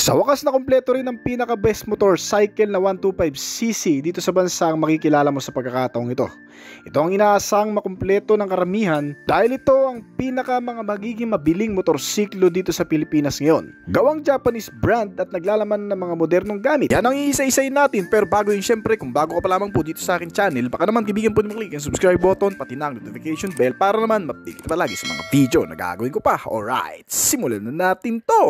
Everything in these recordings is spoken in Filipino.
Sa wakas na kumpleto rin ang pinaka-best motorcycle na 125cc dito sa bansang makikilala mo sa pagkakataong ito. Ito ang inaasang makumpleto ng karamihan dahil ito ang mga magiging mabiling motorsiklo dito sa Pilipinas ngayon. Gawang Japanese brand at naglalaman ng mga modernong gamit. Yan ang iisa-isayin natin, pero bago yun, syempre kung bago ka pa lamang po dito sa akin channel, baka naman kaibigan po mag-click ang subscribe button pati na ang notification bell para naman ma-update ka palagi sa mga video na gagawin ko pa. Alright, simulan na natin to!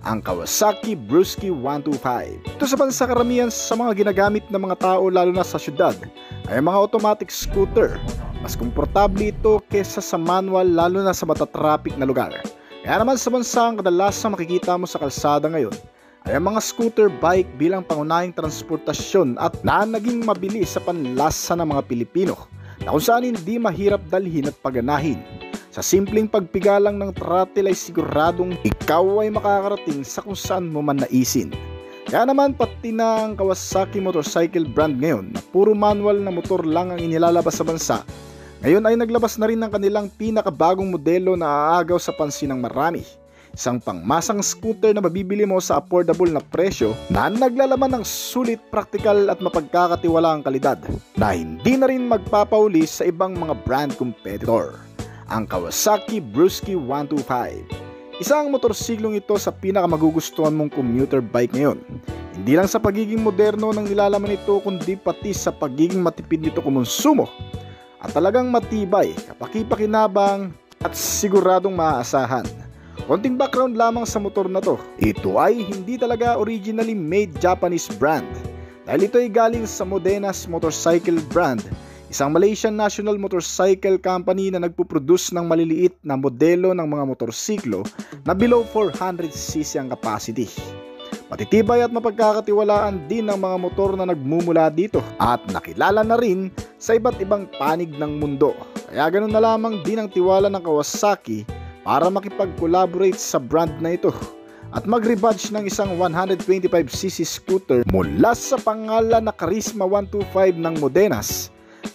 Ang Kawasaki Brusky 125. Ito sa bansa karamihan sa mga ginagamit ng mga tao lalo na sa syudad ay mga automatic scooter. Mas komportable ito kesa sa manual lalo na sa matatraffic na lugar. Kaya naman sa bansa ang kadalasang makikita mo sa kalsada ngayon ay ang mga scooter bike bilang pangunahing transportasyon at naging mabilis sa panlasa ng mga Pilipino na kung saan hindi mahirap dalhin at paganahin. Sa simpleng pagpiga lang ng throttle ay siguradong ikaw ay makakarating sa kung saan mo man naisin. Kaya naman pati na ang Kawasaki motorcycle brand ngayon na puro manual na motor lang ang inilalabas sa bansa, ngayon ay naglabas na rin ng kanilang pinakabagong modelo na aagaw sa pansin ng marami. Isang pangmasang scooter na mabibili mo sa affordable na presyo na naglalaman ng sulit, praktikal at mapagkakatiwalaang kalidad na hindi na rin magpapauli sa ibang mga brand competitor. Ang Kawasaki Brusky 125. Isang motorsiklong ito sa pinakamagugustuhan mong commuter bike ngayon. Hindi lang sa pagiging moderno ng nilalaman nito kundi pati sa pagiging matipid nito kumonsumo. At talagang matibay, kapaki-pakinabang at siguradong maaasahan. Konting background lamang sa motor na to. Ito ay hindi talaga originally made Japanese brand. Dahil ito ay galing sa Modenas Motorcycle brand, isang Malaysian national motorcycle company na nagpuproduce ng maliliit na modelo ng mga motorsiklo na below 400cc ang capacity. Matitibay at mapagkakatiwalaan din ang mga motor na nagmumula dito at nakilala na rin sa iba't ibang panig ng mundo. Kaya ganun na lamang din ang tiwala ng Kawasaki para makipag-collaborate sa brand na ito at mag-rebadge ng isang 125cc scooter mula sa pangalan na Karisma 125 ng Modenas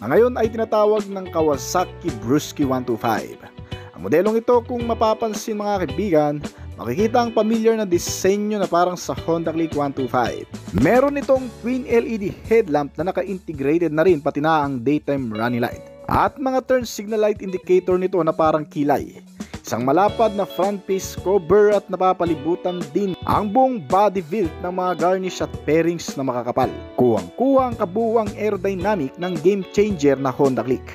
na ngayon ay tinatawag ng Kawasaki Brusky 125. Ang modelong ito, kung mapapansin mga kaibigan, makikita ang familiar na disenyo na parang sa Honda Click 125. Meron itong twin LED headlamp na naka-integrated na rin pati na ang daytime running light at mga turn signal light indicator nito na parang kilay. Isang malapad na front face cover at napapalibutan din ang buong body build ng mga garnish at pairings na makakapal. Kuwang-kuwa ang kabuuang aerodynamic ng game changer na Honda Click.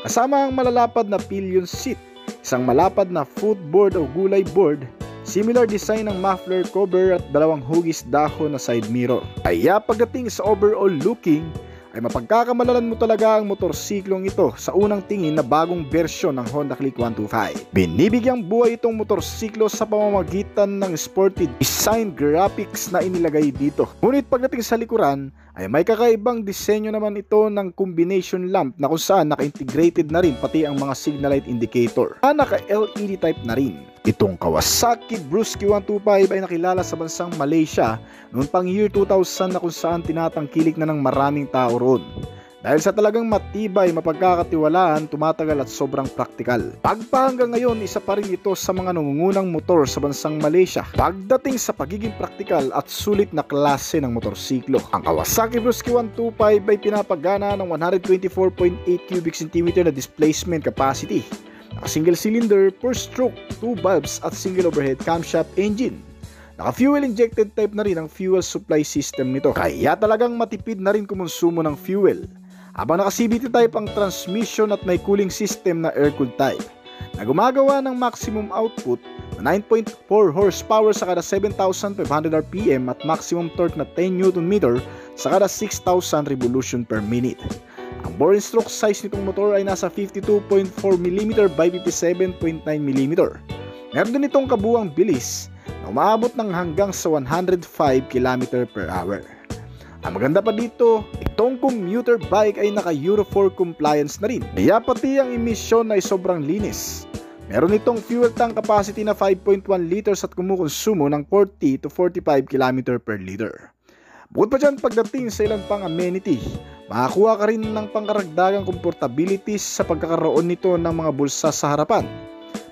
Kasama ang malalapad na pillion seat, isang malapad na footboard o gulay board, similar design ng muffler cover at dalawang hugis dahon na side mirror. Kaya pagdating sa overall looking, ay mapagkakamalalan mo talaga ang motorsiklong ito sa unang tingin na bagong bersyon ng Honda Click 125. Binibigyang buhay itong motorsiklo sa pamamagitan ng sporty design graphics na inilagay dito. Ngunit pagdating sa likuran, ay may kakaibang disenyo naman ito ng combination lamp na kung saan naka-integrated na rin pati ang mga signal light indicator na naka-LED type na rin. Itong Kawasaki Brusky 125 ay nakilala sa bansang Malaysia noong pang year 2000 na kung saan tinatangkilik na ng maraming tao roon. Dahil sa talagang matibay, mapagkakatiwalaan, tumatagal at sobrang praktikal. Hanggang ngayon, isa pa rin ito sa mga nangungunang motor sa bansang Malaysia pagdating sa pagiging praktikal at sulit na klase ng motorsiklo. Ang Kawasaki Brusky 125 ay pinapagana ng 124.8 cubic centimeter na displacement capacity. Naka-single cylinder, per stroke, 2 valves at single overhead camshaft engine. Naka-fuel injected type na rin ang fuel supply system nito, kaya talagang matipid na rin kumonsumo ng fuel. Habang naka-CVT type ang transmission at may cooling system na air-cooled type, na gumagawa ng maximum output na 9.4 horsepower sa kada 7,500 RPM at maximum torque na 10 Nm sa kada 6,000 revolution per minute. Ang bore and stroke size nitong motor ay nasa 52.4mm by 57.9mm. Meron din itong kabuuang bilis na umaabot ng hanggang sa 105 km/h. Ang maganda pa dito, itong commuter bike ay naka Euro 4 compliance na rin. Kaya pati ang emisyon ay sobrang linis. Meron itong fuel tank capacity na 5.1 liters at kumukonsumo ng 40 to 45 km per liter. Bukod pa dyan, pagdating sa ilan pang amenity, makakuha ka rin ng pangkaragdagang comfortability sa pagkakaroon nito ng mga bulsa sa harapan.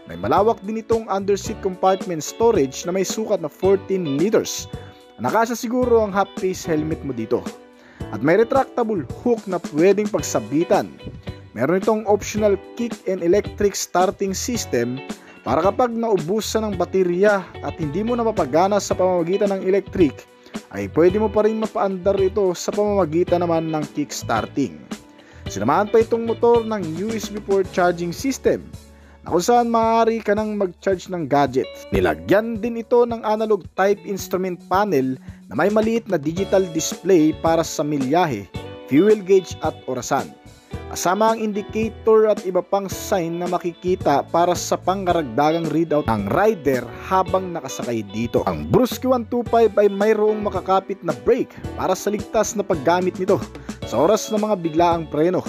May malawak din itong underseat compartment storage na may sukat na 14 liters. Nakasya siguro ang half-face helmet mo dito. At may retractable hook na pwedeng pagsabitan. Meron itong optional kick and electric starting system para kapag naubusan ng baterya at hindi mo na mapagana sa pamamagitan ng electric, ay pwede mo pa rin mapaandar ito sa pamamagitan naman ng kickstarting. Sinamahan pa itong motor ng USB port charging system na kung saan maaari ka nang mag-charge ng gadget. Nilagyan din ito ng analog type instrument panel na may maliit na digital display para sa milyahe, fuel gauge at orasan. Kasama ang indicator at iba pang sign na makikita para sa pangkaragdagang readout ng rider habang nakasakay dito. Ang Brusky 125 ay mayroong makakapit na brake para sa ligtas na paggamit nito sa oras ng mga biglaang preno.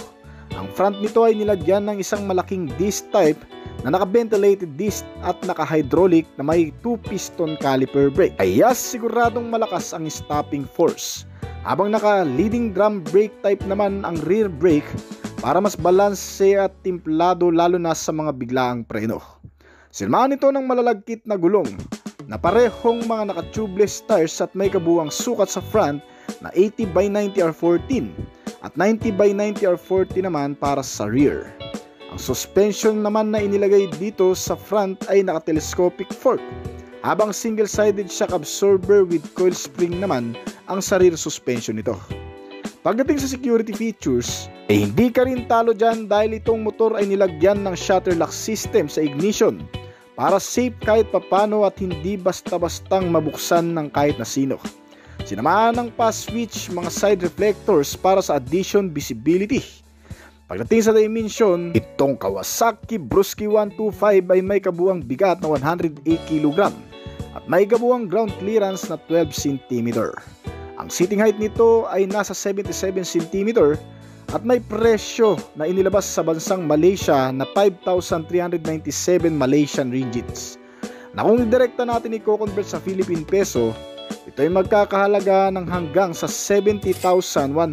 Ang front nito ay nilagyan ng isang malaking disc type na naka-ventilated disc at naka-hydraulic na may 2-piston caliper brake. Kaya siguradong malakas ang stopping force. Habang naka-leading drum brake type naman ang rear brake para mas balanse at timplado lalo na sa mga biglaang preno. Sinamahan ito ng malalagkit na gulong na parehong mga naka-tubeless tires at may kabuuang sukat sa front na 80x90R14 at 90x90R40 naman para sa rear. Ang suspension naman na inilagay dito sa front ay naka-telescopic fork, habang single-sided shock absorber with coil spring naman ang sa rear suspension nito. Pagdating sa security features, hindi ka rin talo dyan dahil itong motor ay nilagyan ng shutter lock system sa ignition para safe kahit papano at hindi basta-bastang mabuksan ng kahit na sino. Sinamahan ng pass switch, mga side reflectors para sa addition visibility. Pagdating sa dimension, itong Kawasaki Brusky 125 ay may kabuuang bigat na 108 kg at may kabuuang ground clearance na 12 cm. Ang seating height nito ay nasa 77 cm at may presyo na inilabas sa bansang Malaysia na 5,397 Malaysian ringgits. Na kung direkta natin i-convert sa Philippine peso, ito ay magkakahalaga ng hanggang sa 70,161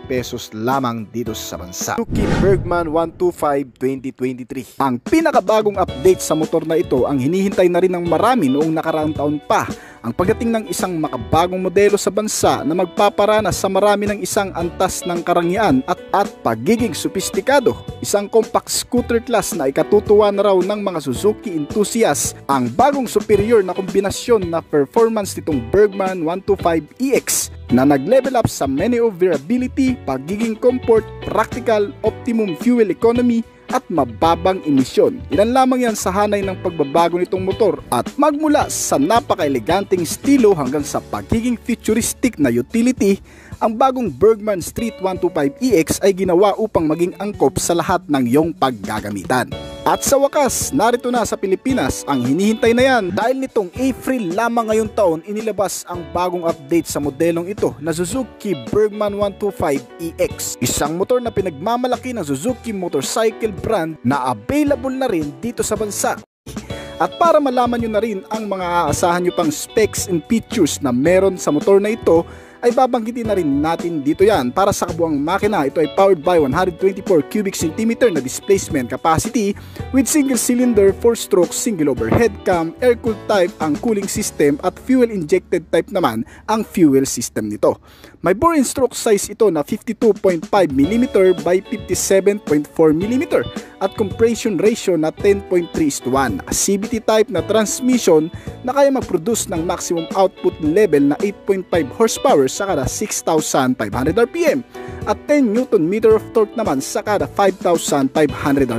pesos lamang dito sa bansa. Suzuki Bergman 125 2023. Ang pinakabagong update sa motor na ito ang hinihintay na rin ng marami noong nakaraang taon pa. Ang pagdating ng isang makabagong modelo sa bansa na magpaparanas sa marami ng isang antas ng karangyaan at pagiging sopistikado. Isang compact scooter class na ikatutuwa na raw ng mga Suzuki enthusiasts. Ang bagong superior na kombinasyon na performance nitong Bergman 125EX na nag-level up sa maneuverability, pagiging comfort, practical, optimum fuel economy at mababang emisyon. Ilan lamang yan sa hanay ng pagbabago nitong motor at magmula sa napaka-eleganteng estilo hanggang sa pagiging futuristic na utility, ang bagong Bergman Street 125EX ay ginawa upang maging angkop sa lahat ng iyong paggagamitan. At sa wakas, narito na sa Pilipinas ang hinihintay na yan dahil nitong April lamang ngayong taon inilabas ang bagong update sa modelong ito na Suzuki Bergman 125EX. Isang motor na pinagmamalaki ng Suzuki motorcycle brand na available na rin dito sa bansa. At para malaman nyo na rin ang mga aasahan nyo pang specs and features na meron sa motor na ito, ay babanggitin na rin natin dito yan. Para sa kabuang makina, ito ay powered by 124 cubic centimeter na displacement capacity with single cylinder, 4-stroke, single overhead cam, air-cooled type ang cooling system at fuel-injected type naman ang fuel system nito. May bore and stroke size ito na 52.5mm by 57.4mm at compression ratio na 10.3:1. CVT type na transmission na kaya mag-produce ng maximum output level na 8.5 horsepower sa kada 6,500 RPM at 10 Nm of torque naman sa kada 5,500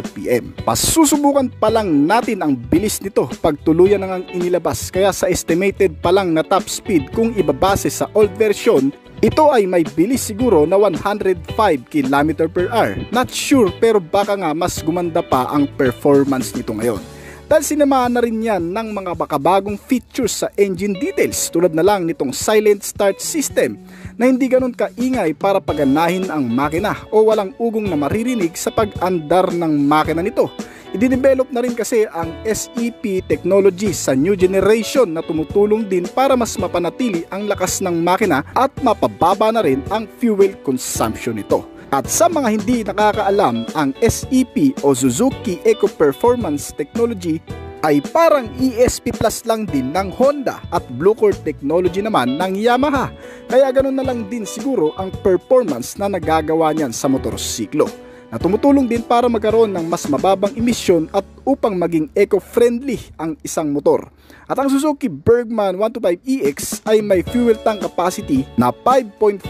RPM. Pasusubukan pa lang natin ang bilis nito pag tuluyan nang inilabas, kaya sa estimated pa lang na top speed kung ibabase sa old version, ito ay may bilis siguro na 105 km/h. Not sure pero baka nga mas gumanda pa ang performance nito ngayon. Dahil sinamahan na rin yan ng mga makabagong features sa engine details tulad na lang nitong silent start system na hindi ganun kaingay para paganahin ang makina o walang ugong na maririnig sa pag-andar ng makina nito. I-develop na rin kasi ang SEP technology sa new generation na tumutulong din para mas mapanatili ang lakas ng makina at mapababa na rin ang fuel consumption nito. At sa mga hindi nakakaalam, ang SEP o Suzuki Eco Performance Technology ay parang ESP Plus lang din ng Honda at Bluecore technology naman ng Yamaha. Kaya ganun na lang din siguro ang performance na nagagawa niyan sa motorsiklo, na tumutulong din para magkaroon ng mas mababang emisyon at upang maging eco-friendly ang isang motor. At ang Suzuki Bergman 125EX ay may fuel tank capacity na 5.5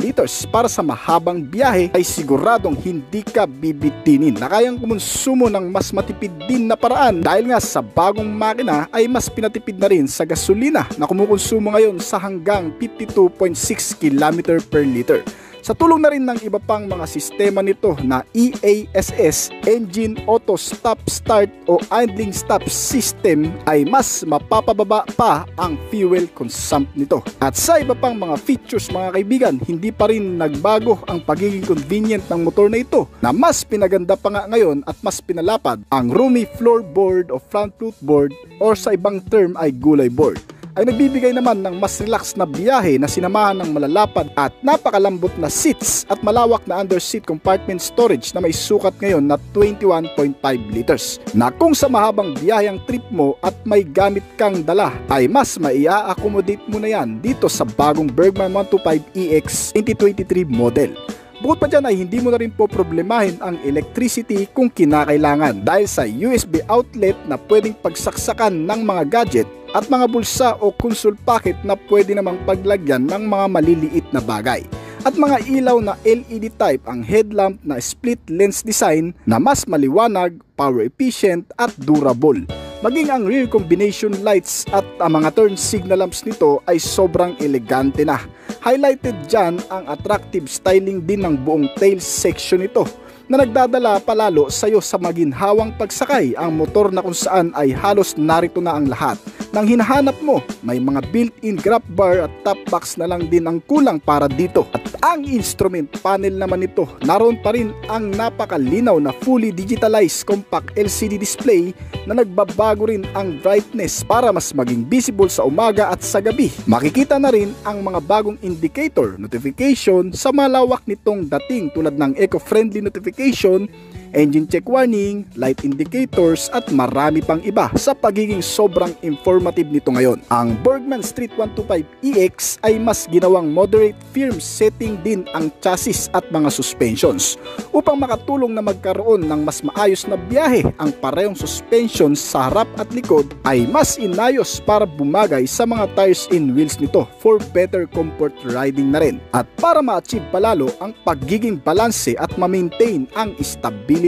liters para sa mahabang biyahe ay siguradong hindi ka bibitinin na kayang kumonsumo ng mas matipid din na paraan dahil nga sa bagong makina ay mas pinatipid na rin sa gasolina na kumukonsumo ngayon sa hanggang 52.6 km per liter. Sa tulong na rin ng iba pang mga sistema nito na EASS, Engine Auto Stop Start o Idling Stop System ay mas mapapababa pa ang fuel consumption nito. At sa iba pang mga features mga kaibigan, hindi pa rin nagbago ang pagiging convenient ng motor na ito na mas pinaganda pa nga ngayon at mas pinalapad ang roomy floorboard o front footboard or sa ibang term ay gulay board. Ay nagbibigay naman ng mas relax na biyahe na sinamahan ng malalapad at napakalambot na seats at malawak na underseat compartment storage na may sukat ngayon na 21.5 liters. Na kung sa mahabang biyahe ang trip mo at may gamit kang dala ay mas maia-accommodate mo na yan dito sa bagong Bergman 125EX 2023 model. Bukod pa dyan ay hindi mo na rin po problemahin ang electricity kung kinakailangan dahil sa USB outlet na pwedeng pagsaksakan ng mga gadget at mga bulsa o console pocket na pwede namang paglagyan ng mga maliliit na bagay. At mga ilaw na LED type ang headlamp na split lens design na mas maliwanag, power efficient at durable. Maging ang rear combination lights at ang mga turn signal lamps nito ay sobrang elegante na. Highlighted dyan ang attractive styling din ng buong tail section nito na nagdadala palalo sa iyo sa maginhawang pagsakay ang motor na kung saan ay halos narito na ang lahat ng hinahanap mo. May mga built-in grab bar at top box na lang din ang kulang para dito. At ang instrument panel naman nito, naroon pa rin ang napakalinaw na fully digitalized compact LCD display na nagbabago rin ang brightness para mas maging visible sa umaga at sa gabi. Makikita na rin ang mga bagong indicator notification sa malawak nitong dating tulad ng eco-friendly notification, engine check warning, light indicators at marami pang iba sa pagiging sobrang informative nito ngayon. Ang Bergman Street 125EX ay mas ginawang moderate firm setting din ang chassis at mga suspensions upang makatulong na magkaroon ng mas maayos na biyahe. Ang parehong suspensions sa harap at likod ay mas inayos para bumagay sa mga tires and wheels nito for better comfort riding na rin at para ma-achieve palalo ang pagiging balanse at ma-maintain ang stability.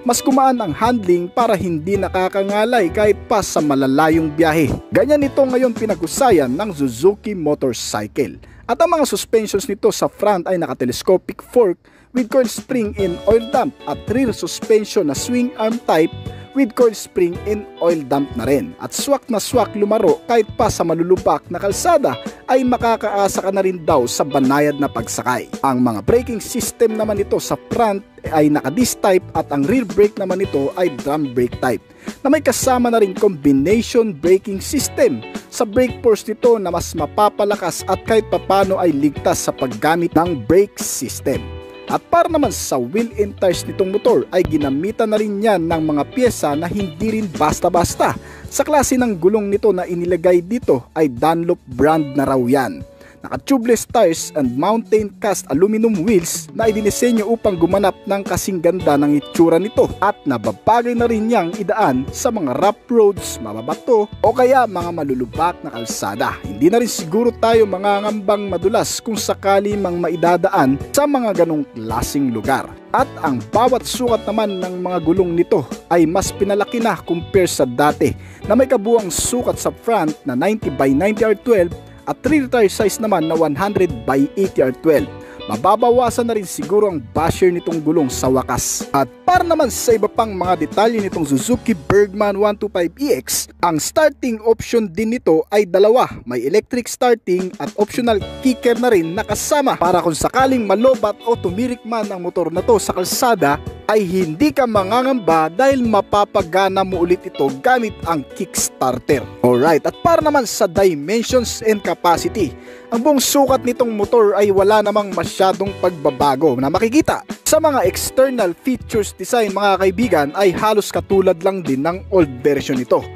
Mas gumaan ang handling para hindi nakakangalay kahit pa sa malalayong biyahe. Ganyan ito ngayon pinag-usayan ng Suzuki motorcycle. At ang mga suspensions nito sa front ay naka-telescopic fork with coil spring and oil dump at rear suspension na swing arm type with coil spring and oil dump na rin. At swak na swak lumaro kahit pa sa malulubak na kalsada ay makakaasa ka na rin daw sa banayad na pagsakay. Ang mga braking system naman nito sa front ay naka-disc type at ang rear brake naman nito ay drum brake type na may kasama na rin combination braking system sa brake force nito na mas mapapalakas at kahit papano ay ligtas sa paggamit ng brake system. At para naman sa wheel and tires nitong motor ay ginamitan na rin yan ng mga pyesa na hindi rin basta-basta. Sa klase ng gulong nito na inilagay dito ay Dunlop brand na raw yan. Naka-tubeless tires and mountain cast aluminum wheels na idinisenyo upang gumanap ng kasing ganda ng itsura nito at nababagay na rin niyang idaan sa mga rough roads, mababato o kaya mga malulubak na kalsada. Hindi na rin siguro tayo mangangambang madulas kung sakali mang maidadaan sa mga ganong klaseng lugar. At ang bawat sukat naman ng mga gulong nito ay mas pinalaki na compare sa dati na may kabuang sukat sa front na 90 by 90 R12 at rear tire size naman na 100 by 80 R12. Mababawasan na rin siguro ang basher nitong gulong sa wakas. At para naman sa iba pang mga detalye nitong Suzuki Bergman 125EX, ang starting option din nito ay dalawa. May electric starting at optional kicker na rin nakasama para kung sakaling malobat o tumirik man ang motor na to sa kalsada ay hindi ka mangangamba dahil mapapagana mo ulit ito gamit ang kickstarter. Alright, at para naman sa dimensions and capacity, ang buong sukat nitong motor ay wala namang masyadong pagbabago na makikita. Sa mga external features design mga kaibigan ay halos katulad lang din ng old version nito.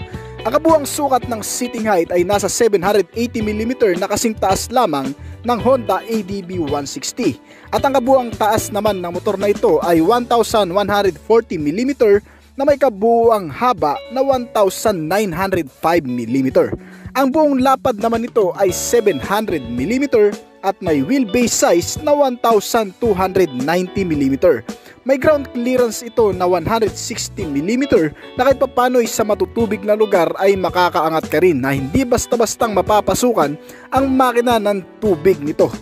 Ang kabuuang sukat ng seating height ay nasa 780mm na kasing taas lamang ng Honda ADB 160 at ang kabuuang taas naman ng motor na ito ay 1140mm na may kabuuang haba na 1905mm. Ang buong lapad naman nito ay 700mm at may wheelbase size na 1290mm. May ground clearance ito na 160mm na kahit papano'y sa matutubig na lugar ay makakaangat ka rin na hindi basta-bastang mapapasukan ang makina ng tubig nito.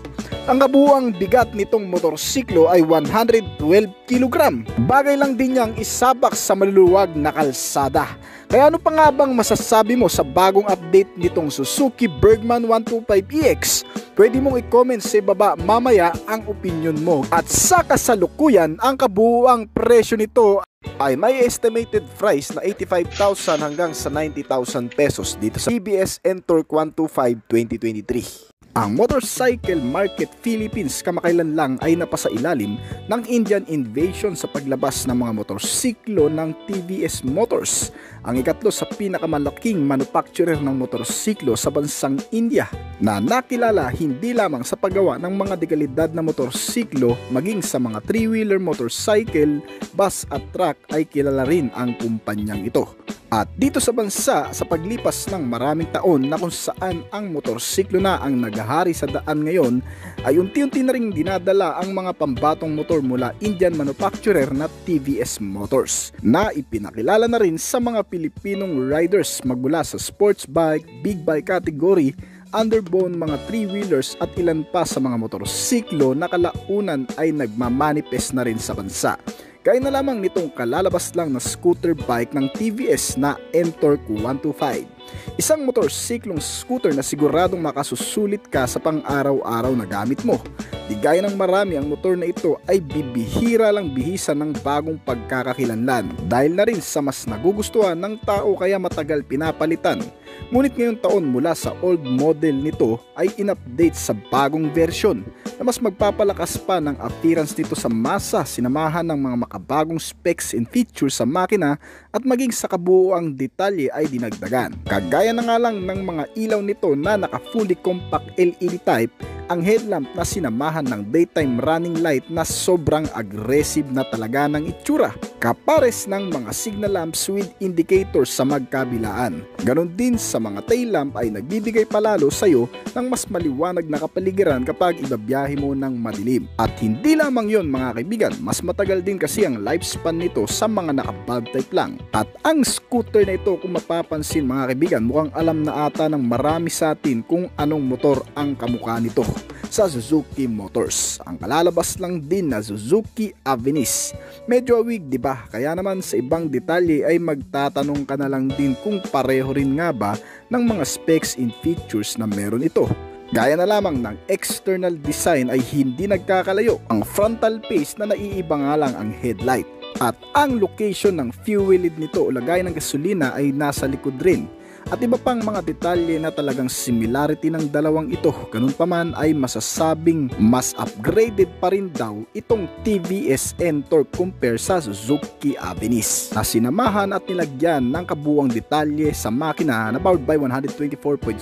Ang kabuuang bigat nitong motorsiklo ay 112kg. Bagay lang din niyang isabak sa maluluwag na kalsada. Kaya ano pa nga bang masasabi mo sa bagong update nitong Suzuki Bergman 125EX? Pwede mong i-comment sa baba mamaya ang opinion mo. At sa kasalukuyan, ang kabuuang presyo nito ay may estimated price na 85,000 hanggang sa 90,000 pesos dito sa TVS NTORQ 125 2023. Ang motorcycle market Philippines kamakailan lang ay napasa ilalim ng Indian invasion sa paglabas ng mga motorsiklo ng TVS Motors, ang ikatlo sa pinakamalaking manufacturer ng motorsiklo sa bansang India, na nakilala hindi lamang sa paggawa ng mga dekalidad na motorsiklo maging sa mga three-wheeler motorcycle, bus at truck ay kilala rin ang kumpanyang ito. At dito sa bansa, sa paglipas ng maraming taon na kung saan ang motorsiklo na ang naghahari sa daan ngayon, ay unti-unti na ring dinadala ang mga pambatong motor mula Indian manufacturer na TVS Motors, na ipinakilala na rin sa mga Pilipinong riders magmula sa sports bike, big bike category, underbone, mga three-wheelers at ilan pa sa mga motorsiklo na kalaunan ay nagmamanifest na rin sa bansa. Gaya na lamang nitong kalalabas lang na scooter bike ng TVS na NTORQ 125. Isang motorsiklong scooter na siguradong makasusulit ka sa pang-araw-araw na gamit mo. Di gaya ng marami, ang motor na ito ay bibihira lang bihisa ng bagong pagkakakilanlan dahil na rin sa mas nagugustuhan ng tao kaya matagal pinapalitan. Ngunit ngayong taon mula sa old model nito ay in-update sa bagong version na mas magpapalakas pa ng appearance nito sa masa, sinamahan ng mga makabagong specs and features sa makina at maging sa kabuuang detalye ay dinagdagan. Kagaya na nga lang ng mga ilaw nito na naka-fully compact LED type, ang headlamp na sinamahan ng daytime running light na sobrang aggressive na talaga ng itsura, kapares ng mga signal lamps with indicators sa magkabilaan. Ganon din sa mga tail lamp ay nagbibigay palalo sa iyo ng mas maliwanag na kapaligiran kapag ibabiyahe mo ng madilim. At hindi lamang yon mga kaibigan, mas matagal din kasi ang lifespan nito sa mga naka-bulb type lang. At ang scooter na ito, kung mapapansin mga kaibigan, mukhang alam na ata ng marami sa atin kung anong motor ang kamukha nito sa Suzuki Motors. Ang kalalabas lang din na Suzuki Avensis. Medyo awig, di ba? Kaya naman sa ibang detalye ay magtatanong ka na lang din kung pareho rin nga ba ng mga specs and features na meron ito. Gaya na lamang ng external design ay hindi nagkakalayo. Ang frontal face na naiiba nga lang ang headlight. At ang location ng fuel lid nito o lagay ng gasolina ay nasa likod rin. At iba pang mga detalye na talagang similarity ng dalawang ito. Ganun pa man ay masasabing mas upgraded pa rin daw itong TVS NTORQ compare sa Suzuki Avensis, na sinamahan at nilagyan ng kabuuang detalye sa makina na powered by 124.79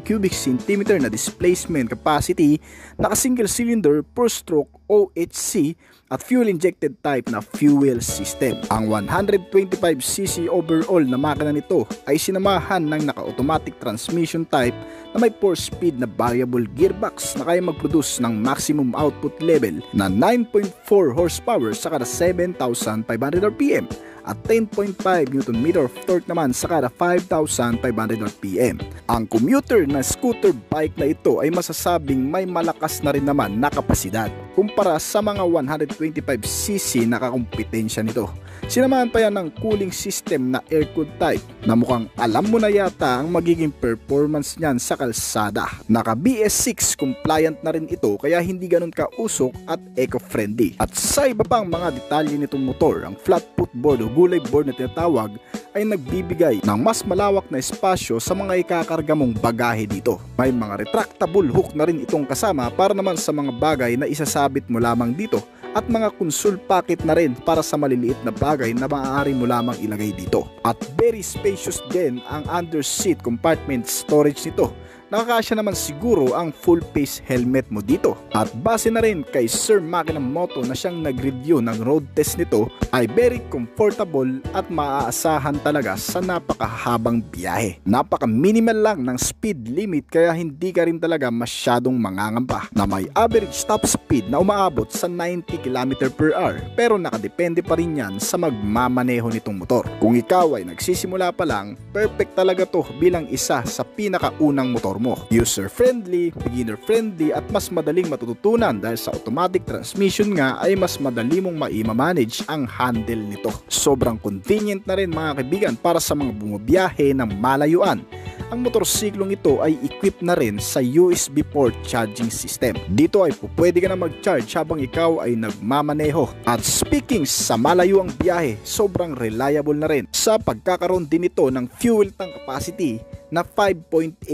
cubic centimeter na displacement capacity, naka single cylinder per stroke OHC at fuel injected type na fuel system. Ang 125cc overall na makina nito ay sinamahan ng naka-automatic transmission type na may 4-speed na variable gearbox na kaya mag-produce ng maximum output level na 9.4 horsepower sa kada 7,500 RPM. at 10.5 Nm of torque naman sa kada 5,500 RPM. Ang commuter na scooter bike na ito ay masasabing may malakas na rin naman na kapasidad kumpara sa mga 125cc na kakumpetensya nito. Sinamahan pa yan ng cooling system na air-cooled type na mukhang alam mo na yata ang magiging performance niyan sa kalsada. Naka BS6 compliant na rin ito kaya hindi ganun kausok at eco-friendly. At sa iba pang mga detalye nitong motor, ang flat footboard o gulay board na tinatawag ay nagbibigay ng mas malawak na espasyo sa mga ikakarga mong bagahe dito. May mga retractable hook na rin itong kasama para naman sa mga bagay na isasabit mo lamang dito at mga console pocket na rin para sa maliliit na bagay na maaari mo lamang ilagay dito. At very spacious din ang under seat compartment storage nito. Nakakasya naman siguro ang full face helmet mo dito. At base na rin kay Sir Makina Moto na siyang nag-review ng road test nito ay very comfortable at maaasahan talaga sa napakahabang biyahe. Napaka minimal lang ng speed limit kaya hindi ka rin talaga masyadong mangangamba na may average top speed na umaabot sa 90 km/h pero nakadepende pa rin yan sa magmamaneho nitong motor. Kung ikaw ay nagsisimula pa lang, perfect talaga to bilang isa sa pinakaunang motor mo. User-friendly, beginner-friendly at mas madaling matututunan dahil sa automatic transmission nga ay mas madali mong maimamanage ang handle nito. Sobrang convenient na rin mga kaibigan para sa mga bumabiyahe ng malayuan. Ang motorsiklong ito ay equipped na rin sa USB port charging system. Dito ay pwede ka na mag-charge habang ikaw ay nagmamaneho. At speaking sa malayuang biyahe, sobrang reliable na rin sa pagkakaroon din ito ng fuel tank capacity na 5.8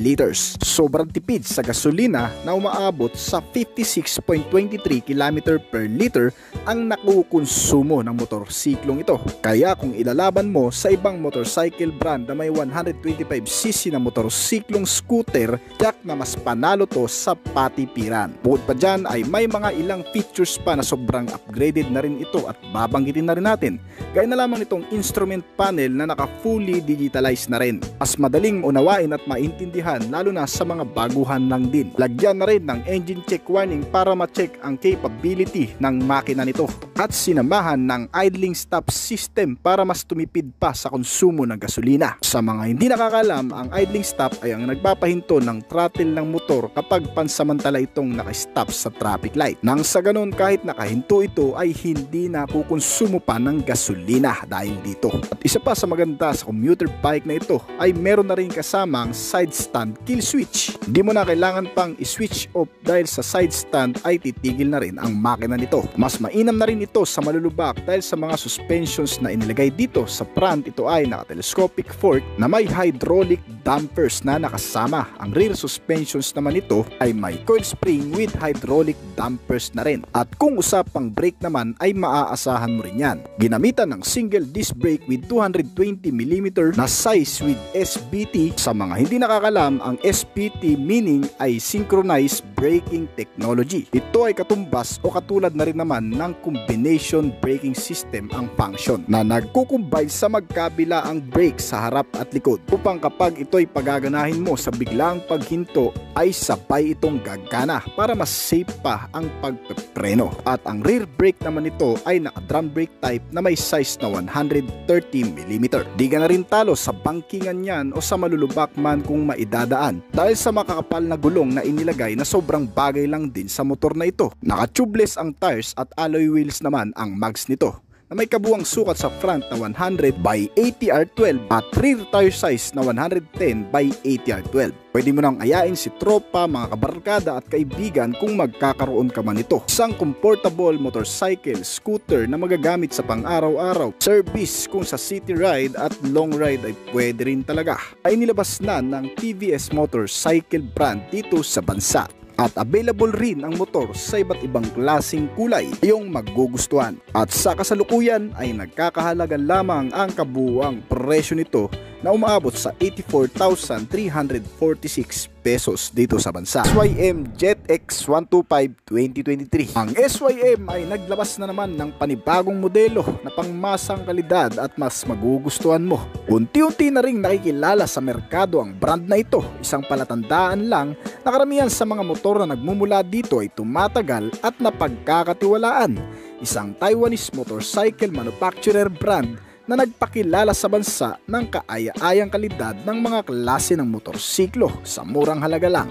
liters. Sobrang tipid sa gasolina na umaabot sa 56.23 km/L ang nakukonsumo ng motorsiklong ito. Kaya kung ilalaban mo sa ibang motorcycle brand na may 125cc na motorsiklong scooter, tiyak na mas panalo to sa patipiran. Bukod pa dyan ay may mga ilang features pa na sobrang upgraded na rin ito at babanggitin na rin natin. Gaya na lamang nitong instrument panel na naka fully digitalized na rin. Mas madaling unawain at maintindihan lalo na sa mga baguhan lang din. Lagyan na rin ng engine check warning para ma-check ang capability ng makina nito. At sinamahan ng idling stop system para mas tumipid pa sa konsumo ng gasolina. Sa mga hindi nakakalam, ang idling stop ay ang nagpapahinto ng throttle ng motor kapag pansamantala itong nakastop sa traffic light. Nang sa ganun kahit nakahinto ito ay hindi nakukonsumo pa ng gasolina dahil dito. At isa pa sa maganda sa commuter bike na ito ay meron na rin kasamang side stand kill switch. Hindi mo na kailangan pang i-switch off dahil sa side stand ay titigil na rin ang makina nito. Mas mainam na rin ito sa malulubak dahil sa mga suspensions na inilagay dito. Sa front ito ay naka-telescopic fork na may hydraulic dampers na nakasama. Ang rear suspensions naman ito ay may coil spring with hydraulic dampers na rin. At kung usapang brake naman ay maaasahan mo rin yan. Ginamitan ng single disc brake with 220mm na size with SBT. Sa mga hindi nakakalam, ang SBT meaning ay synchronized braking technology. Ito ay katumbas o katulad na rin naman ng combination braking system ang function na nagkukumbine sa magkabila ang brake sa harap at likod upang kapag ito'y pagaganahin mo sa biglang paghinto ay sabay itong gagana para mas safe pa ang pagpepreno. At ang rear brake naman ito ay naka-drum brake type na may size na 130mm. Di ka na rin talo sa bangkingan yan o sa malulubak man kung maidadaan dahil sa makakapal na gulong na inilagay na sobrang bagay lang din sa motor na ito. Naka-tubeless ang tires at alloy wheels naman ang mags nito na may kabuang sukat sa front na 100 by 80R12 at rear tire size na 110 by 80R12. Pwede mo nang ayain si tropa, mga kabarkada at kaibigan kung magkakaroon ka man ito. Isang comfortable motorcycle, scooter na magagamit sa pang-araw-araw, service kung sa city ride at long ride ay pwede rin talaga. Ay nilabas na ng TVS Motorcycle brand dito sa bansa. At available rin ang motor sa iba't ibang klaseng kulay yung magugustuhan. At sa kasalukuyan ay nagkakahalaga lamang ang kabuuang presyo nito na umaabot sa 84,346 pesos dito sa bansa. SYM Jet X 125 2023. Ang SYM ay naglabas na naman ng panibagong modelo na pangmasang kalidad at mas magugustuhan mo. Unti-unti na ring nakikilala sa merkado ang brand na ito. Isang palatandaan lang na karamihan sa mga motor na nagmumula dito ay tumatagal at napagkakatiwalaan. isang Taiwanese motorcycle manufacturer brand na nagpakilala sa bansa ng kaaya-ayang kalidad ng mga klase ng motorsiklo sa murang halaga lang.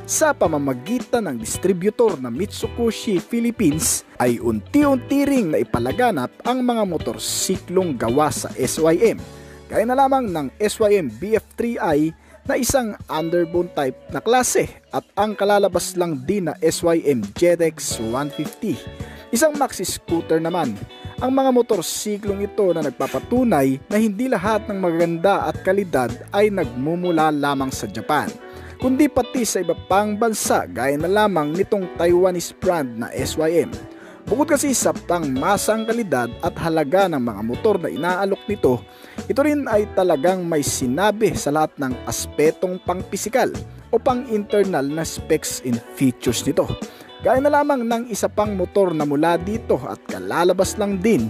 Sa pamamagitan ng distributor na Mitsubishi Philippines ay unti-unti ring naipalaganap ang mga motorsiklong gawa sa SYM, gaya na lamang ng SYM BF3i na isang underbone type na klase at ang kalalabas lang din na SYM ZX 150. Isang maxi scooter naman. Ang mga motorsiklong ito na nagpapatunay na hindi lahat ng maganda at kalidad ay nagmumula lamang sa Japan, kundi pati sa iba pang bansa gaya na lamang nitong Taiwanese brand na SYM. Bukod kasi sa pangmasang kalidad at halaga ng mga motor na inaalok nito, ito rin ay talagang may sinabi sa lahat ng aspetong pang-pisikal o pang-internal na specs and features nito. Gaya na lamang ng isa pang motor na mula dito at kalalabas lang din,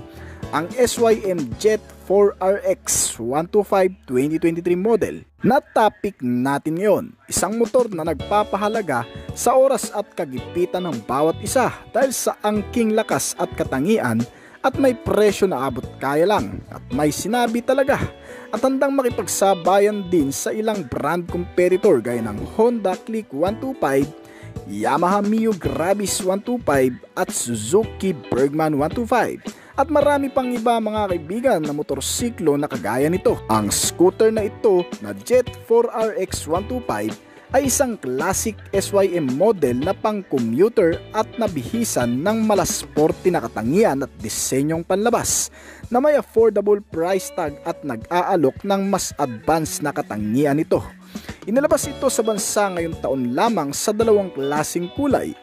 ang SYM Jet 4RX 125 2023 model na topic natin ngayon. Isang motor na nagpapahalaga sa oras at kagipitan ng bawat isa dahil sa angking lakas at katangian at may presyo na abot kaya lang at may sinabi talaga at handang makipagsabayan din sa ilang brand competitor gaya ng Honda Click 125, Yamaha Mio Gravis 125 at Suzuki Bergman 125 at marami pang iba mga kaibigan na motorsiklo na kagaya nito. Ang scooter na ito na Jet 4RX 125 ay isang classic SYM model na pang-commuter at nabihisan ng malasporty na katangian at disenyong panlabas na may affordable price tag at nag-aalok ng mas advanced na katangian nito. Inilabas ito sa bansa ngayong taon lamang sa dalawang klaseng kulay,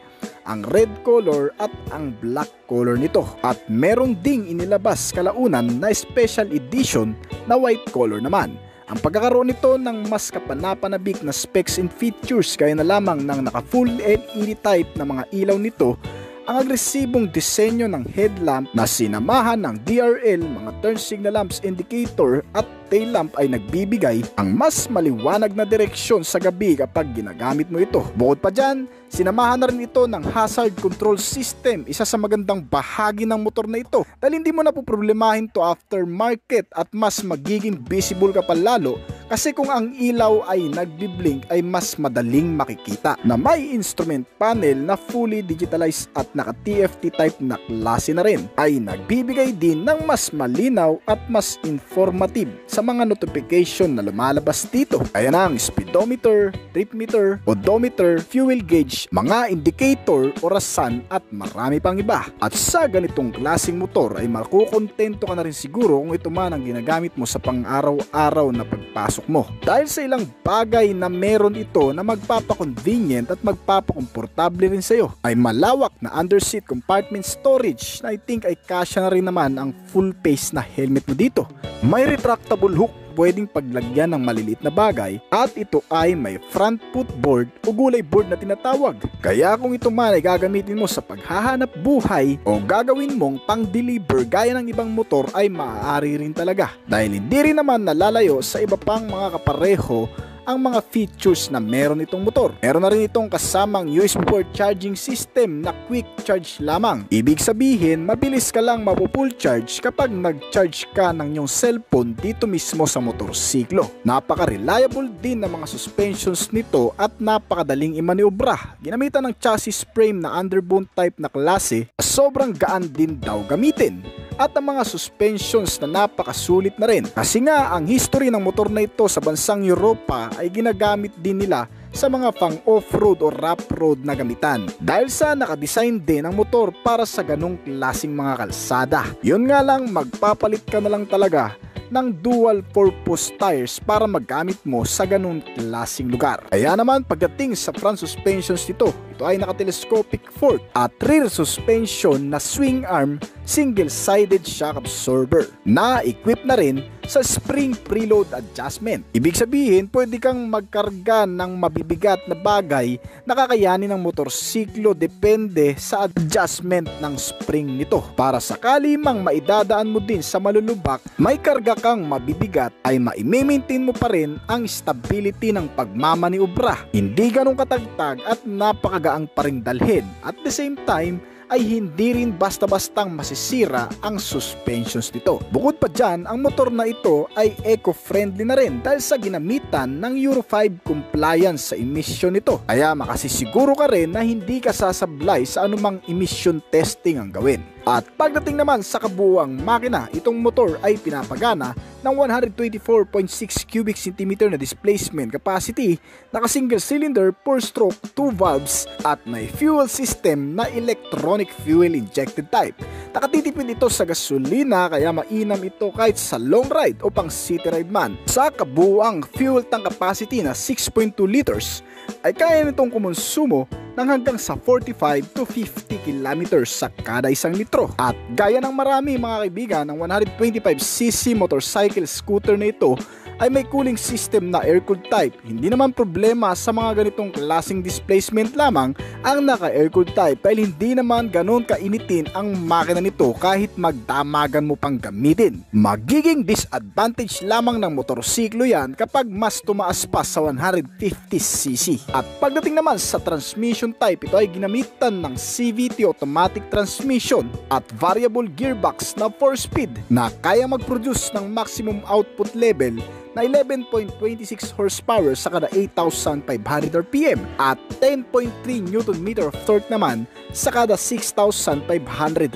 ang red color at ang black color nito, at meron ding inilabas kalaunan na special edition na white color naman. Ang pagkakaroon nito ng mas kapanapanabik na specs and features gaya na lamang ng naka full LED type na mga ilaw nito, ang agresibong disenyo ng headlamp na sinamahan ng DRL, mga turn signal lamps indicator at tail lamp ay nagbibigay ang mas maliwanag na direksyon sa gabi kapag ginagamit mo ito. Bukod pa dyan, sinamahan na rin ito ng hazard control system, isa sa magandang bahagi ng motor na ito dahil hindi mo na po problemahin to aftermarket at mas magiging visible ka pa lalo kasi kung ang ilaw ay nagbiblink ay mas madaling makikita. Na may instrument panel na fully digitalized at naka TFT type na klase na rin ay nagbibigay din ng mas malinaw at mas informative sa mga notification na lumalabas dito. Ayan ang speedometer, trip meter, odometer, fuel gauge, mga indicator, orasan at marami pang iba. At sa ganitong klaseng motor ay makukontento ka na rin siguro kung ito man ang ginagamit mo sa pang-araw-araw na pagpasok mo. Dahil sa ilang bagay na meron ito na magpapakonvenient at magpapakomportable rin sa iyo, ay malawak na underseat compartment storage na I think ay kasya na rin naman ang full face na helmet mo dito. May retractable hook pwedeng paglagyan ng maliliit na bagay at ito ay may front footboard o gulay board na tinatawag. Kaya kung ito man ay gagamitin mo sa paghahanap buhay o gagawin mong pang-deliver gaya ng ibang motor ay maaari rin talaga dahil hindi rin naman nalalayo sa iba pang mga kapareho ang mga features na meron itong motor. Meron na rin itong kasamang USB port charging system na quick charge lamang. Ibig sabihin, mabilis ka lang mapupull charge kapag nag-charge ka ng iyong cellphone dito mismo sa motorsiklo. Napaka-reliable din ng mga suspensions nito at napakadaling imaniobra. Ginamitan ng chassis frame na underbone type na klase, sobrang gaan din daw gamitin. At ang mga suspensions na napakasulit na rin. Kasi nga ang history ng motor na ito sa bansang Europa ay ginagamit din nila sa mga pang off-road o rough road na gamitan. Dahil sa nakadesign din ang motor para sa ganong klaseng mga kalsada. Yun nga lang, magpapalit ka na lang talaga ng dual purpose tires para magamit mo sa ganung klaseng lugar. Kaya naman pagdating sa front suspensions nito, ito ay naka-telescopic fork at rear suspension na swing arm single-sided shock absorber na equip na rin sa spring preload adjustment. Ibig sabihin, pwede kang magkarga ng mabibigat na bagay na kakayanin ng motorsiklo depende sa adjustment ng spring nito. Para sakali mang maidadaan mo din sa malulubak, may karga kang mabibigat ay mai-maintain mo pa rin ang stability ng pagmamaniobra. Hindi ganong katagtag at napakagaang pa ring dalhin. At the same time, ay hindi rin basta-bastang masisira ang suspensions nito. Bukod pa dyan, ang motor na ito ay eco-friendly na rin dahil sa ginamitan ng Euro 5 compliance sa emission nito. Kaya makasisiguro ka rin na hindi ka sasablay sa anumang emission testing ang gawin. At pagdating naman sa kabuuang makina, itong motor ay pinapagana ng 124.6 cubic centimeter na displacement capacity, naka single cylinder, 4-stroke, 2 valves at may fuel system na electronic fuel injected type. Nakatitipid ito sa gasolina kaya mainam ito kahit sa long ride o pang city ride man. Sa kabuuang fuel tank capacity na 6.2 liters ay kaya nitong kumonsumo ng hanggang sa 45 to 50 kilometers sa kada isang litro. At gaya ng marami mga kaibigan, ang 125cc motorcycle scooter na ito ay may cooling system na air-cooled type. Hindi naman problema sa mga ganitong klaseng displacement lamang ang naka-air-cooled type dahil hindi naman ganon kainitin ang makina nito kahit magdamagan mo pang gamitin. Magiging disadvantage lamang ng motorsiklo yan kapag mas tumaas pa sa 150cc. At pagdating naman sa transmission type, ito ay ginamitan ng CVT automatic transmission at variable gearbox na 4-speed na kaya mag-produce ng maximum output level na 11.26 horsepower sa kada 8,500 RPM at 10.3 Nm of torque naman sa kada 6,500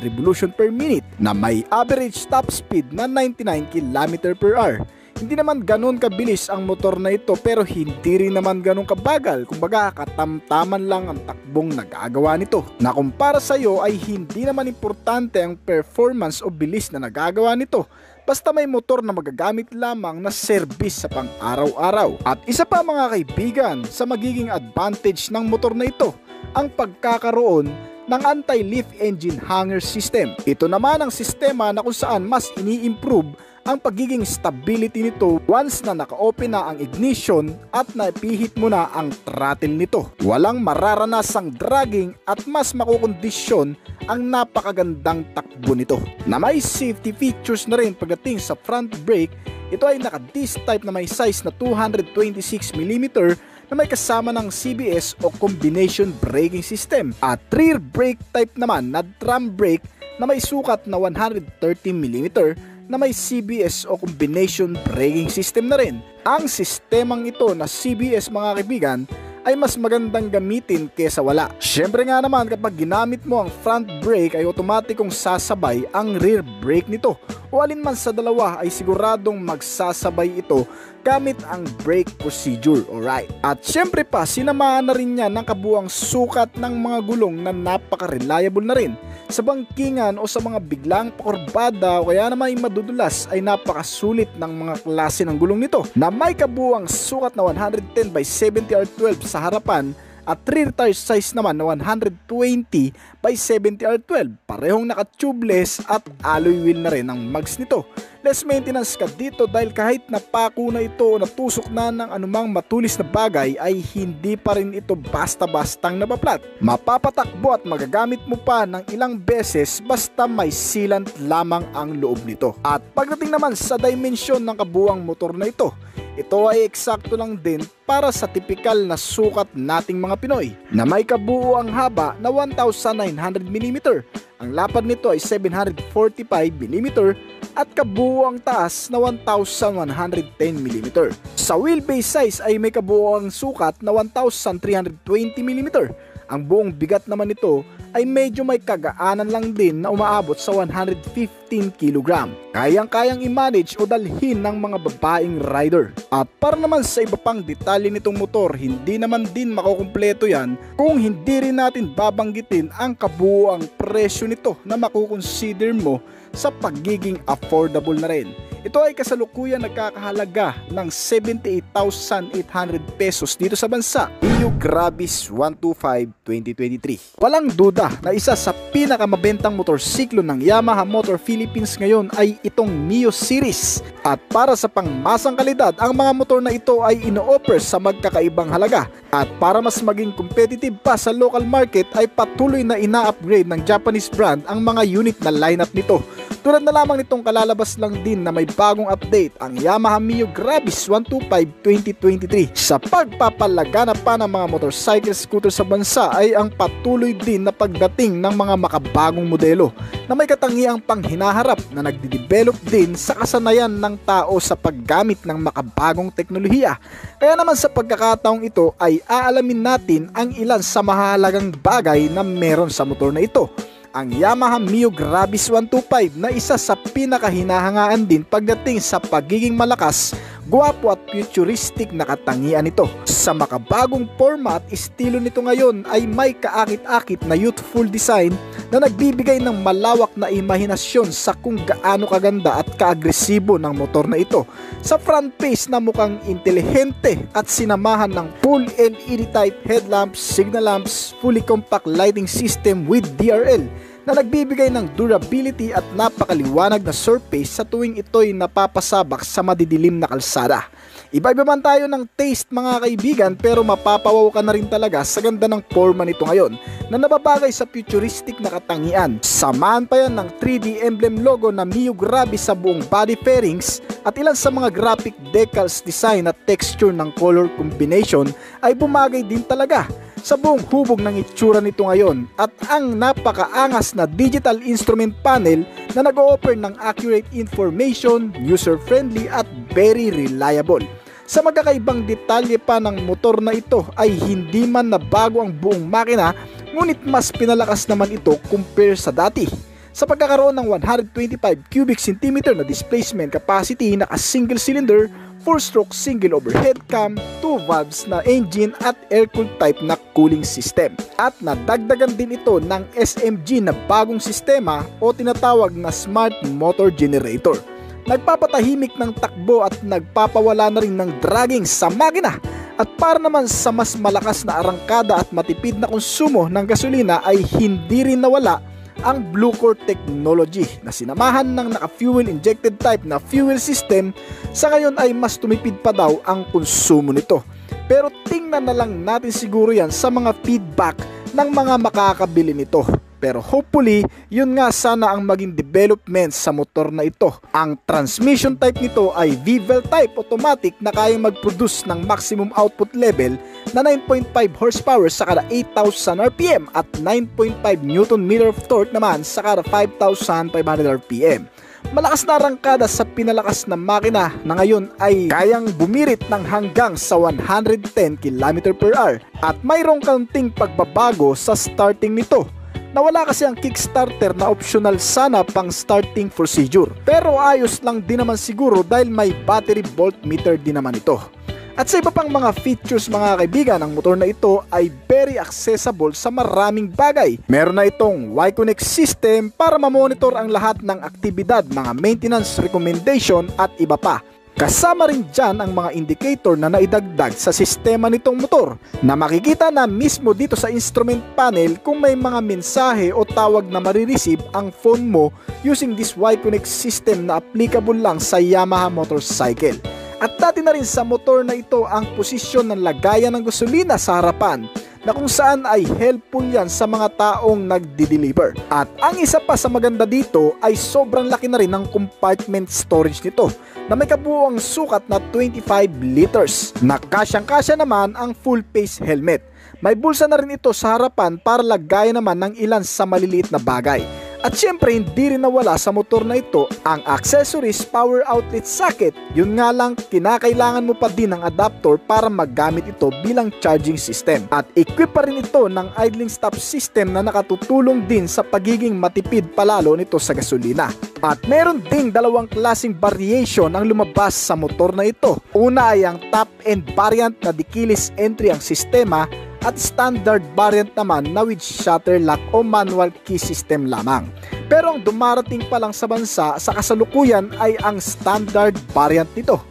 revolution per minute na may average top speed na 99 km/h. Hindi naman ganun kabilis ang motor na ito pero hindi rin naman ganun kabagal, kumbaga katamtaman lang ang takbong nagagawa nito. Na kumpara sa iyo ay hindi naman importante ang performance o bilis na nagagawa nito, basta may motor na magagamit lamang na service sa pang-araw-araw. At isa pa mga kaibigan sa magiging advantage ng motor na ito, ang pagkakaroon ng anti-leaf engine hanger system. Ito naman ang sistema na kung saan mas ini-improve ang pagiging stability nito once na naka-open na ang ignition at napihit mo na ang throttle nito. Walang mararanasang dragging at mas makukondisyon ang napakagandang takbo nito. Na may safety features na rin pagdating sa front brake, ito ay naka-disc type na may size na 226mm na may kasama ng CBS o combination braking system at rear brake type naman na drum brake na may sukat na 130mm na may CBS o combination braking system na rin. Ang sistemang ito na CBS mga kaibigan ay mas magandang gamitin kesa wala. Syempre nga naman kapag ginamit mo ang front brake ay otomatikong sasabay ang rear brake nito o alinman sa dalawa ay siguradong magsasabay ito gamit ang brake procedure, alright. At syempre pa sinamaan na rin niya ng kabuang sukat ng mga gulong na napaka-reliable na rin sa bangkingan o sa mga biglang pakurbada o kaya naman madudulas ay napakasulit ng mga klase ng gulong nito na may kabuang sukat na 110 by 70 R12 sa harapan at rear tire size naman na 120 by 70 R12. Parehong naka-tubeless at alloy wheel na rin ang mags nito. Less maintenance ka dito dahil kahit napako na ito o natusok na ng anumang matulis na bagay ay hindi pa rin ito basta-bastang napaplat. Mapapatakbo at magagamit mo pa ng ilang beses basta may sealant lamang ang loob nito. At pagdating naman sa dimensyon ng kabuang motor na ito, ito ay eksakto lang din para sa tipikal na sukat nating mga Pinoy na may kabuuang haba na 1,900mm. Ang lapad nito ay 745mm at kabuuang taas na 1,110mm. Sa wheelbase size ay may kabuuang sukat na 1,320mm. Ang buong bigat naman nito ay medyo may kagaanan lang din na umaabot sa 115 kg. Kayang-kayang i-manage o dalhin ng mga babaeng rider. At para naman sa iba pang detalye nitong motor, hindi naman din makukumpleto yan kung hindi rin natin babanggitin ang kabuuang presyo nito na makukonsider mo sa pagiging affordable na rin. Ito ay kasalukuyan nagkakahalaga ng 78,800 pesos dito sa bansa. Mio Gravis 125 2023. Walang duda na isa sa pinakamabentang motorsiklo ng Yamaha Motor Philippines ngayon ay itong Mio Series. At para sa pangmasang kalidad, ang mga motor na ito ay ino-offer sa magkakaibang halaga At para mas maging competitive pa sa local market ay patuloy na ina-upgrade ng Japanese brand ang mga unit na lineup nito. Tulad na lamang nitong kalalabas lang din na may bagong update, ang Yamaha Mio Gravis 125 2023. Sa pagpapalagana pa ng mga motorcycle scooter sa bansa ay ang patuloy din na pagdating ng mga makabagong modelo na may katangiang panghinaharap na nagde-develop din sa kasanayan ng tao sa paggamit ng makabagong teknolohiya. Kaya naman sa pagkakataong ito ay aalamin natin ang ilan sa mahalagang bagay na meron sa motor na ito. Ang Yamaha Mio Gravis 125 na isa sa pinakahinahangaan din pagdating sa pagiging malakas, gwapo at futuristic na katangian nito. Sa makabagong forma at estilo nito ngayon ay may kaakit-akit na youthful design na nagbibigay ng malawak na imahinasyon sa kung gaano kaganda at kaagresibo ng motor na ito. Sa front face na mukhang intelihente at sinamahan ng full LED type headlamps, signal lamps, fully compact lighting system with DRL na nagbibigay ng durability at napakaliwanag na surface sa tuwing ito'y napapasabak sa madidilim na kalsada. Iba-iba man tayo ng taste mga kaibigan, pero mapapawaw ka na rin talaga sa ganda ng forma nito ngayon na nababagay sa futuristic na katangian. Samahan pa yan ng 3D emblem logo na Mio Gravis sa buong body fairings at ilan sa mga graphic decals design at texture ng color combination ay bumagay din talaga sa buong hubog ng itsura nito ngayon at ang napakaangas na digital instrument panel na nag-o-offer ng accurate information, user-friendly at very reliable. Sa magkakaibang detalye pa ng motor na ito ay hindi man nabago ang buong makina, ngunit mas pinalakas naman ito compare sa dati. Sa pagkakaroon ng 125 cubic centimeter na displacement capacity na single cylinder, 4-stroke single overhead cam, 2 valves na engine at air-cooled type na cooling system. At nadagdagan din ito ng SMG na bagong sistema o tinatawag na Smart Motor Generator. Nagpapatahimik ng takbo at nagpapawala na rin ng dragging sa makina. At para naman sa mas malakas na arangkada at matipid na konsumo ng gasolina ay hindi rin nawala ang Blue Core technology na sinamahan ng naka-fuel injected type na fuel system. Sa ngayon ay mas tumipid pa daw ang konsumo nito. Pero tingnan na lang natin siguro yan sa mga feedback ng mga makakabili nito. Pero hopefully, yun nga sana ang maging development sa motor na ito. Ang transmission type nito ay V-Vel type automatic na kayang mag-produce ng maximum output level na 9.5 horsepower sa kada 8,000 RPM at 9.5 Nm of torque naman sa kada 5,500 RPM. Malakas na arangkada sa pinalakas na makina na ngayon ay kayang bumirit ng hanggang sa 110 km/h at mayroong kaunting pagbabago sa starting nito. Nawala kasi ang kickstarter na optional sana pang starting procedure. Pero ayos lang din naman siguro dahil may battery voltmeter din naman ito. At sa iba pang mga features mga kaibigan, ang motor na ito ay very accessible sa maraming bagay. Meron na itong Y-Connect system para mamonitor ang lahat ng aktibidad, mga maintenance recommendation at iba pa. Kasama rin dyan ang mga indicator na naidagdag sa sistema nitong motor na makikita na mismo dito sa instrument panel kung may mga mensahe o tawag na marireceive ang phone mo using this Y-Connect system na applicable lang sa Yamaha motorcycle. At dati na rin sa motor na ito ang posisyon ng lagayan ng gasolina sa harapan na kung saan ay helpful yan sa mga taong nagdi-deliver. At ang isa pa sa maganda dito ay sobrang laki na rin ng compartment storage nito na may kabuuang sukat na 25 liters. Nakasyang-kasya naman ang full face helmet. May bulsa na rin ito sa harapan para lagayan naman ng ilan sa maliliit na bagay. At syempre hindi rin nawala sa motor na ito ang accessories power outlet socket. Yun nga lang, kinakailangan mo pa din ng adapter para maggamit ito bilang charging system. At equip pa rin ito ng idling stop system na nakatutulong din sa pagiging matipid palalo nito sa gasolina. At meron ding dalawang klaseng variation ang lumabas sa motor na ito. Una ay ang top end variant na di keyless entry ang sistema at standard variant naman na with shutter lock o manual key system lamang. Pero ang dumarating pa lang sa bansa sa kasalukuyan ay ang standard variant nito.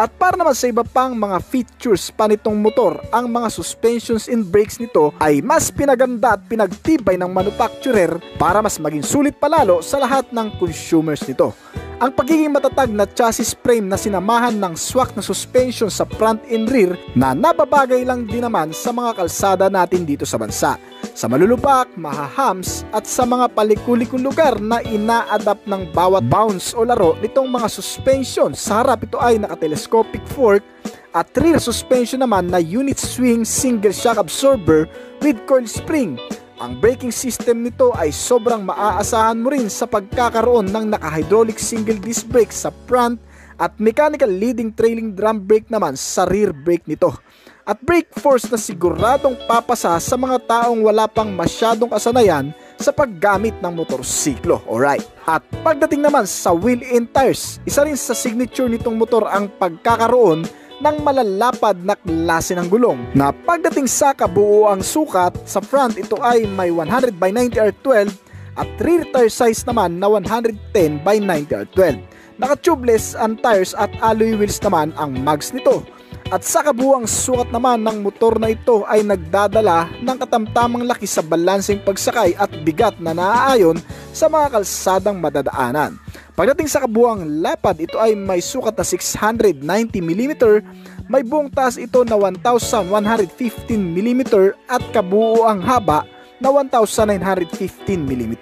At para naman sa iba pang mga features pa nitong motor, ang mga suspensions and brakes nito ay mas pinaganda at pinagtibay ng manufacturer para mas maging sulit palalo sa lahat ng consumers nito. Ang pagiging matatag na chassis frame na sinamahan ng swak na suspension sa front and rear na nababagay lang din naman sa mga kalsada natin dito sa bansa. Sa malulubak, mahahams at sa mga palikulikong lugar na ina-adapt ng bawat bounce o laro nitong mga suspension. Sa harap ito ay naka-telescopic fork at rear suspension naman na unit swing single shock absorber with coil spring. Ang braking system nito ay sobrang maaasahan mo rin sa pagkakaroon ng naka-hydraulic single disc brake sa front at mechanical leading trailing drum brake naman sa rear brake nito. At brake force na siguradong papasa sa mga taong wala pang masyadong kasanayan sa paggamit ng motorsiklo. Alright. At pagdating naman sa wheel and tires, isa rin sa signature nitong motor ang pagkakaroon ng malalapad na klase ng gulong na pagdating sa kabuuang sukat, sa front ito ay may 100 by 90 R12 at rear tire size naman na 110 by 90 R12. Naka-tubeless ang tires at alloy wheels naman ang mags nito. At sa kabuuang sukat naman ng motor na ito ay nagdadala ng katamtamang laki sa balanseng pagsakay at bigat na naaayon sa mga kalsadang madadaanan. Pagdating sa kabuuang lapad, ito ay may sukat na 690mm, may buong taas ito na 1115mm at kabuuang haba na 1915mm.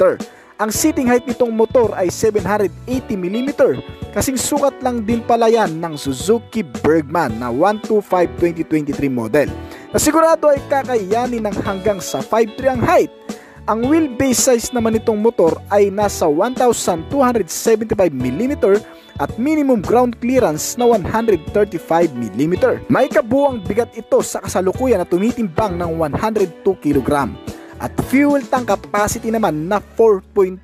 Ang seating height nitong motor ay 780mm, kasing sukat lang din pala yan ng Suzuki Bergman na 125-2023 model, na sigurado ay kakayanin ng hanggang sa 5'3" ang height. Ang wheelbase size naman nitong motor ay nasa 1275mm at minimum ground clearance na 135mm. May kabuuang bigat ito sa kasalukuyan na tumitimbang ng 102kg. At fuel tank capacity naman na 4.2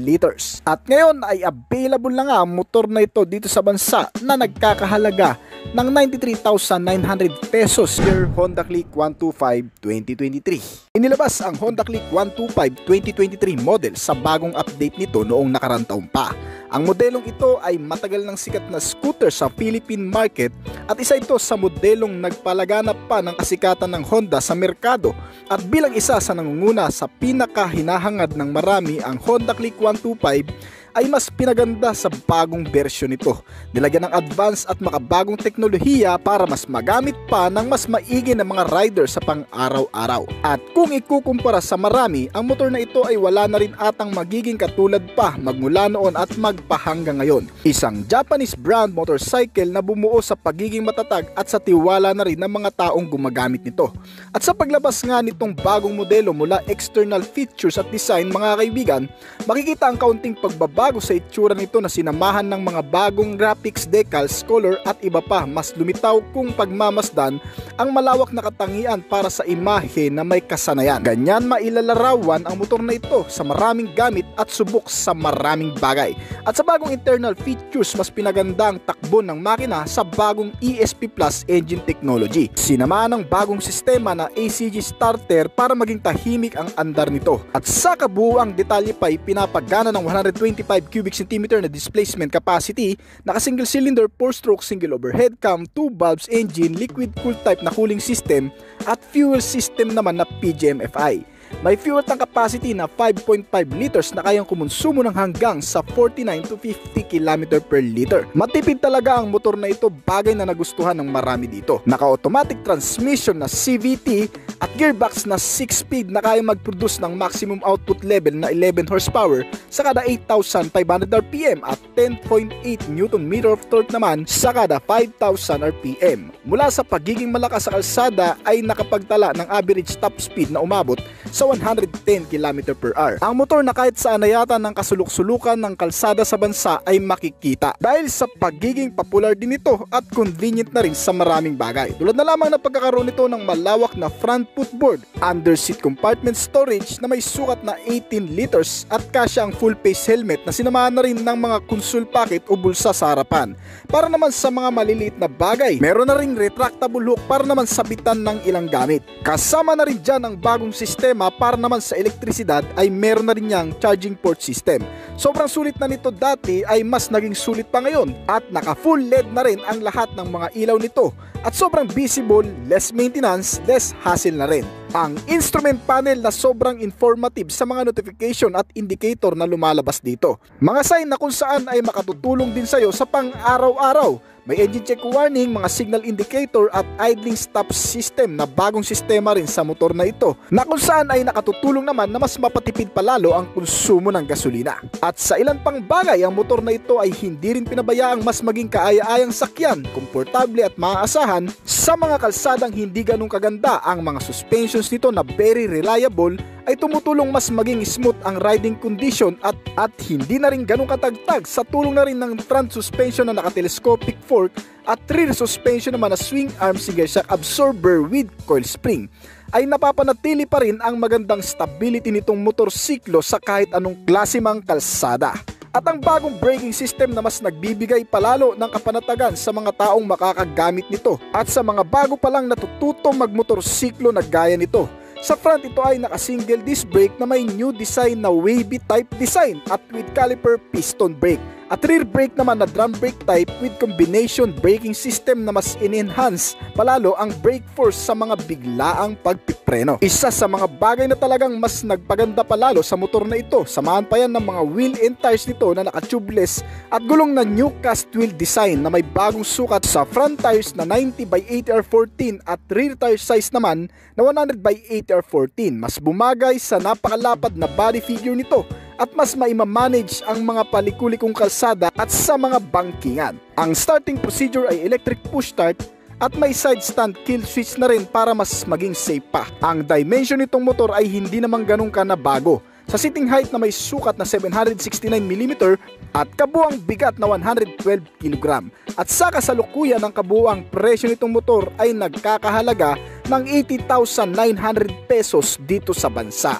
liters. At ngayon ay available na nga ang motor na ito dito sa bansa na nagkakahalaga ng 93,900 pesos per Honda Click 125 2023. Inilabas ang Honda Click 125 2023 model sa bagong update nito noong nakarang taon pa. Ang modelong ito ay matagal ng sikat na scooter sa Philippine market at isa ito sa modelong nagpalaganap pa ng kasikatan ng Honda sa merkado, at bilang isa sa nangunguna sa pinakahinahangad ng marami, ang Honda Click 125 ay mas pinaganda sa bagong bersyon nito. Nilagyan ng advanced at makabagong teknolohiya para mas magamit pa ng mas maigi na mga rider sa pang-araw-araw. At kung ikukumpara sa marami, ang motor na ito ay wala na rin atang magiging katulad pa magmula noon at magpahanggang ngayon. Isang Japanese brand motorcycle na bumuo sa pagiging matatag at sa tiwala na rin ng mga taong gumagamit nito. At sa paglabas nga nitong bagong modelo mula external features at design, mga kaibigan, makikita ang kaunting pagbabago sa itsura nito na sinamahan ng mga bagong graphics, decals, color at iba pa. Mas lumitaw kung pagmamasdan ang malawak na katangian para sa imahe na may kasanayan. Ganyan mailalarawan ang motor na ito sa maraming gamit at subok sa maraming bagay. At sa bagong internal features, mas pinaganda ang takbo ng makina sa bagong ESP Plus engine technology. Sinamahan ng bagong sistema na ACG starter para maging tahimik ang andar nito. At sa kabuuang detalye pa ay pinapagana ng 125 cubic centimeter na displacement capacity, naka single cylinder 4-stroke single overhead cam, 2 valves engine, liquid cool type na cooling system at fuel system naman na PGM-FI. May fuel tank capacity na 5.5 liters na kayang kumonsumo ng hanggang sa 49 to 50 km per liter. Matipid talaga ang motor na ito, bagay na nagustuhan ng marami dito. Naka-automatic transmission na CVT at gearbox na 6-speed na kayang mag-produce ng maximum output level na 11 horsepower sa kada 8,500 RPM at 10.8 Nm of torque naman sa kada 5,000 RPM. Mula sa pagiging malakas sa kalsada ay nakapagtala ng average top speed na umabot sa 110 km per hour. Ang motor na kahit saan na yata ng kasuluk-sulukan ng kalsada sa bansa ay makikita dahil sa pagiging popular din ito at convenient na rin sa maraming bagay. Tulad na lamang na pagkakaroon nito ng malawak na front footboard, under seat compartment storage na may sukat na 18 liters at kasya ang full face helmet na sinamahan na rin ng mga console pocket o bulsa sa harapan. Para naman sa mga maliliit na bagay, meron na ring retractable hook para naman sabitan ng ilang gamit. Kasama na rin dyan ang bagong sistema para naman sa elektrisidad ay meron na rin niyang charging port system. Sobrang sulit na nito dati ay mas naging sulit pa ngayon at naka full LED na rin ang lahat ng mga ilaw nito at sobrang visible, less maintenance, less hassle na rin. ang instrument panel na sobrang informative sa mga notification at indicator na lumalabas dito. Mga sign na kung saan ay makatutulong din sa'yo sa pang-araw-araw. May engine check warning, mga signal indicator at idling stop system na bagong sistema rin sa motor na ito, na kung saan ay nakatutulong naman na mas mapatipid palalo ang konsumo ng gasolina. At sa ilan pang bagay, ang motor na ito ay hindi rin pinabayaang mas maging kaaya-ayang sakyan, komportable at maaasahan sa mga kalsadang hindi ganun kaganda. Ang mga suspensions nito na very reliable ay tumutulong mas maging smooth ang riding condition at hindi na rin ganun katagtag sa tulong na rin ng front suspension na naka-telescopic fork at rear suspension naman na swing arm single shock absorber with coil spring, ay napapanatili pa rin ang magandang stability nitong motorsiklo sa kahit anong klase mang kalsada. At ang bagong braking system na mas nagbibigay palalo ng kapanatagan sa mga taong makakagamit nito at sa mga bago pa lang natututong magmotorsiklo na gaya nito. Sa front, ito ay naka-single disc brake na may new design na wavy type design at with caliper piston brake. At rear brake naman na drum brake type with combination braking system na mas in-enhance palalo ang brake force sa mga biglaang pagpipreno. Isa sa mga bagay na talagang mas nagpaganda palalo sa motor na ito, samahan pa yan ng mga wheel and tires nito na naka-tubeless at gulong na new cast wheel design na may bagong sukat sa front tires na 90/80R14 at rear tire size naman na 100/80R14. Mas bumagay sa napakalapad na body figure nito at mas maimamanage ang mga palikulikong kalsada at sa mga bangkingan. Ang starting procedure ay electric push start at may side stand kill switch na rin para mas maging safe pa. Ang dimension nitong motor ay hindi naman ganun ka na bago. Sa sitting height na may sukat na 769mm at kabuang bigat na 112 kg. At sa kasalukuyan ng kabuang presyo nitong motor ay nagkakahalaga ng 80,900 pesos dito sa bansa.